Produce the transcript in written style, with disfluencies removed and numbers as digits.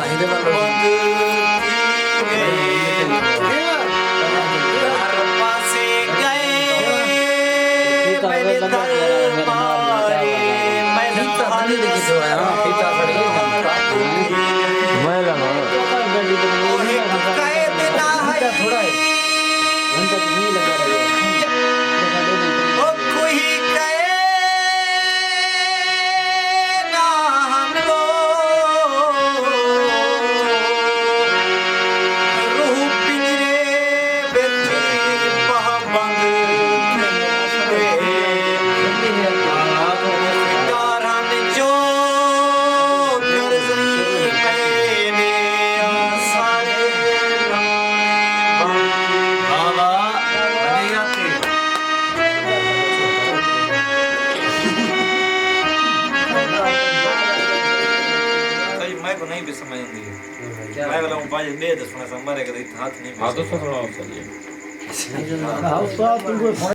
ਇਹਦੇ ਵੱਲ नहीं भी समझ आती है मैं वाला हूं बाज में दसना समझ रे हाथ नहीं हाथ तो थोड़ा चलिए